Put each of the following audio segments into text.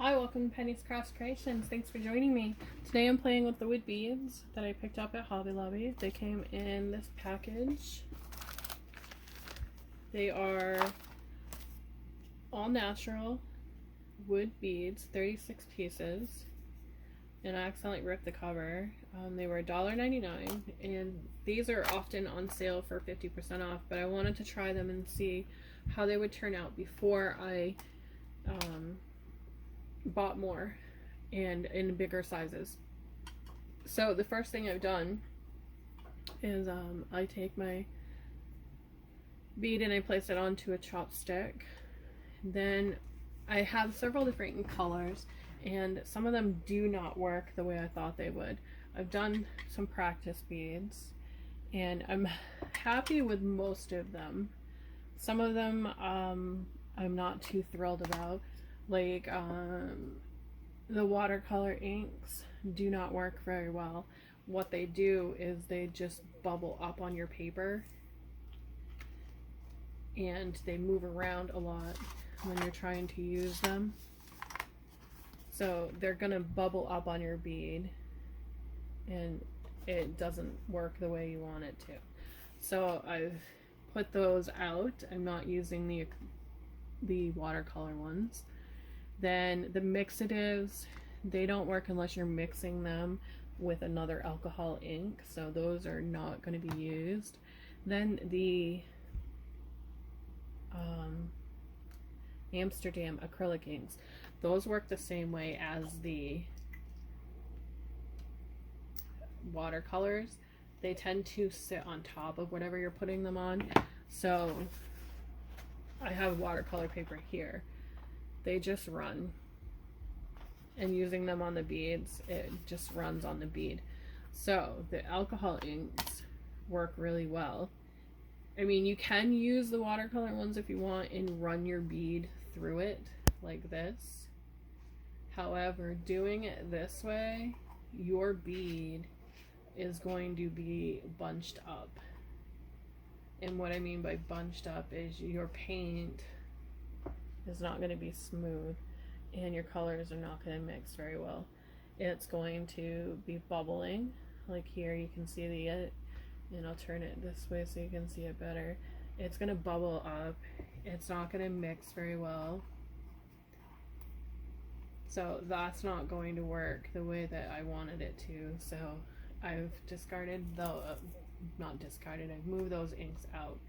Hi, welcome to Penny's Crafts Creations. Thanks for joining me. Today I'm playing with the wood beads that I picked up at Hobby Lobby. They came in this package. They are all natural wood beads, 36 pieces. And I accidentally ripped the cover. They were $1.99, and these are often on sale for 50% off, but I wanted to try them and see how they would turn out before I bought more and in bigger sizes. So the first thing I've done is I take my bead and I place it onto a chopstick. Then I have several different colors, and some of them do not work the way I thought they would. I've done some practice beads and I'm happy with most of them. Some of them I'm not too thrilled about. Like the watercolor inks do not work very well. What they do is they just bubble up on your paper and they move around a lot when you're trying to use them. So they're gonna bubble up on your bead and it doesn't work the way you want it to. So I've put those out. I'm not using the watercolor ones. Then the mixatives, they don't work unless you're mixing them with another alcohol ink, so those are not going to be used. Then the Amsterdam acrylic inks, those work the same way as the watercolors. They tend to sit on top of whatever you're putting them on. So I have watercolor paper here. They just run, and using them on the beads, it just runs on the bead. So the alcohol inks work really well. I mean, you can use the watercolor ones if you want and run your bead through it like this. However, doing it this way, your bead is going to be bunched up. And what I mean by bunched up is your paint is not going to be smooth and your colors are not going to mix very well. It's going to be bubbling, like here you can see and I'll turn it this way so you can see it better. It's going to bubble up. It's not going to mix very well. So that's not going to work the way that I wanted it to. So I've discarded I've moved those inks out.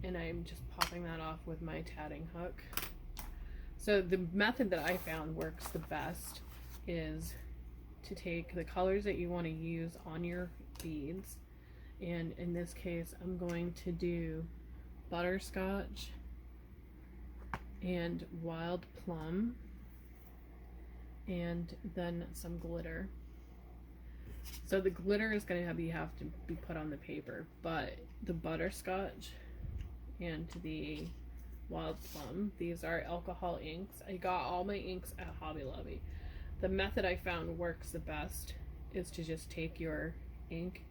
And I'm just popping that off with my tatting hook. So the method that I found works the best is to take the colors that you want to use on your beads, and in this case I'm going to do butterscotch and wild plum and then some glitter. So the glitter is going to have to be put on the paper, but the butterscotch and the wild plum, these are alcohol inks. I got all my inks at Hobby Lobby. The method I found works the best is to just take your ink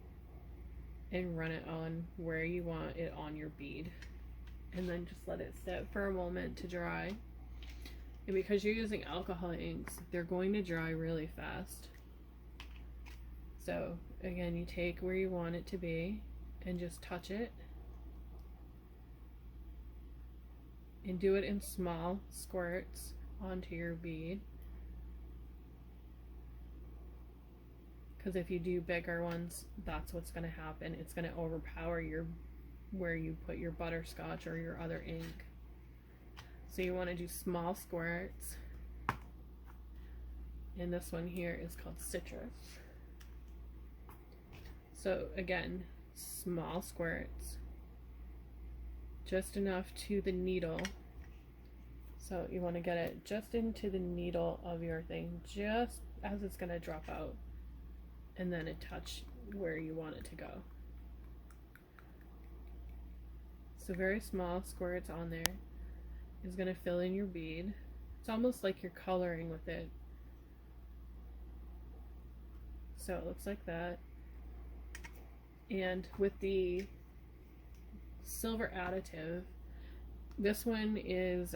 and run it on where you want it on your bead, and then just let it sit for a moment to dry. And because you're using alcohol inks, they're going to dry really fast. So again, you take where you want it to be and just touch it. And do it in small squirts onto your bead. Because if you do bigger ones, that's what's going to happen. It's going to overpower where you put your butterscotch or your other ink. So you want to do small squirts. And this one here is called citrus. So again, small squirts. Just enough to the needle. So you want to get it just into the needle of your thing, just as it's going to drop out, and then it touch where you want it to go. So very small squirts on there is going to fill in your bead. It's almost like you're coloring with it. So it looks like that. And with the silver additive, This one is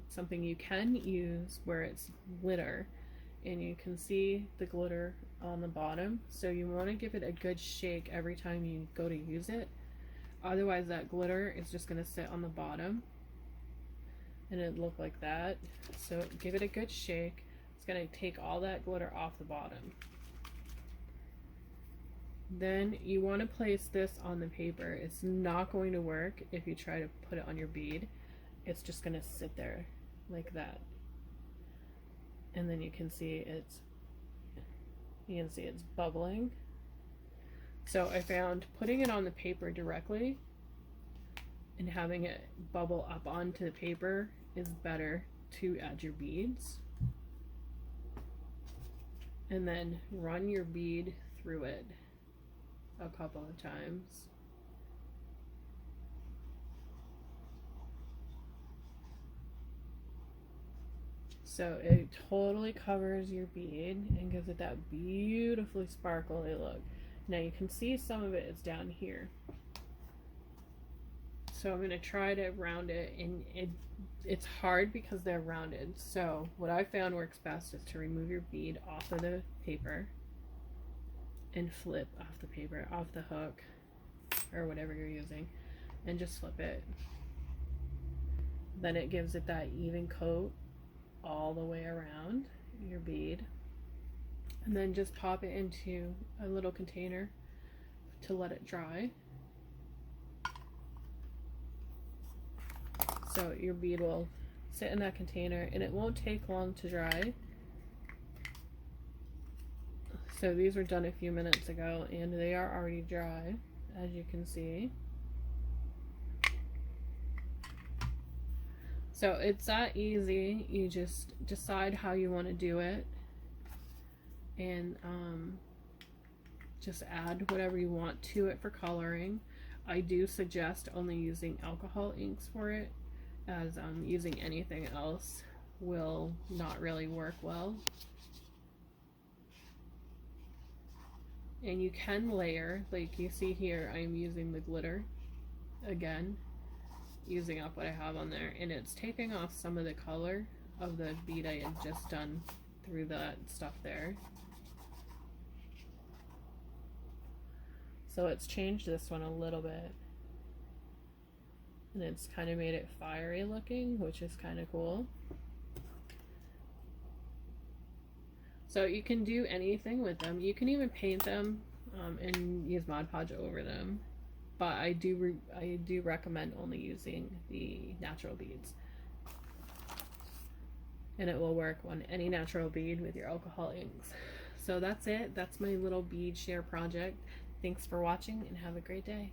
something you can use where it's glitter, and you can see the glitter on the bottom, so you want to give it a good shake every time you go to use it. Otherwise that glitter is just going to sit on the bottom and it look like that. So give it a good shake. It's going to take all that glitter off the bottom. Then you want to place this on the paper. It's not going to work if you try to put it on your bead. It's just going to sit there like that. And then you can see it's bubbling. So I found putting it on the paper directly and having it bubble up onto the paper is better to add your beads. And then run your bead through it a couple of times. So it totally covers your bead and gives it that beautifully sparkly look. Now you can see some of it is down here. So I'm going to try to round it, and it's hard because they're rounded. So what I found works best is to remove your bead off of the paper and flip off the paper, off the hook or whatever you're using, and just flip it. Then it gives it that even coat all the way around your bead. And then just pop it into a little container to let it dry. So your bead will sit in that container and it won't take long to dry. So these were done a few minutes ago and they are already dry, as you can see. So it's that easy. You just decide how you want to do it and just add whatever you want to it for coloring. I do suggest only using alcohol inks for it, as using anything else will not really work well. And you can layer, like you see here, I am using the glitter again, using up what I have on there, and it's taking off some of the color of the bead I had just done through that stuff there. So it's changed this one a little bit, and it's kind of made it fiery looking, which is kind of cool. So you can do anything with them. You can even paint them and use Mod Podge over them. But I do recommend only using the natural beads. And it will work on any natural bead with your alcohol inks. So that's it. That's my little bead share project. Thanks for watching and have a great day.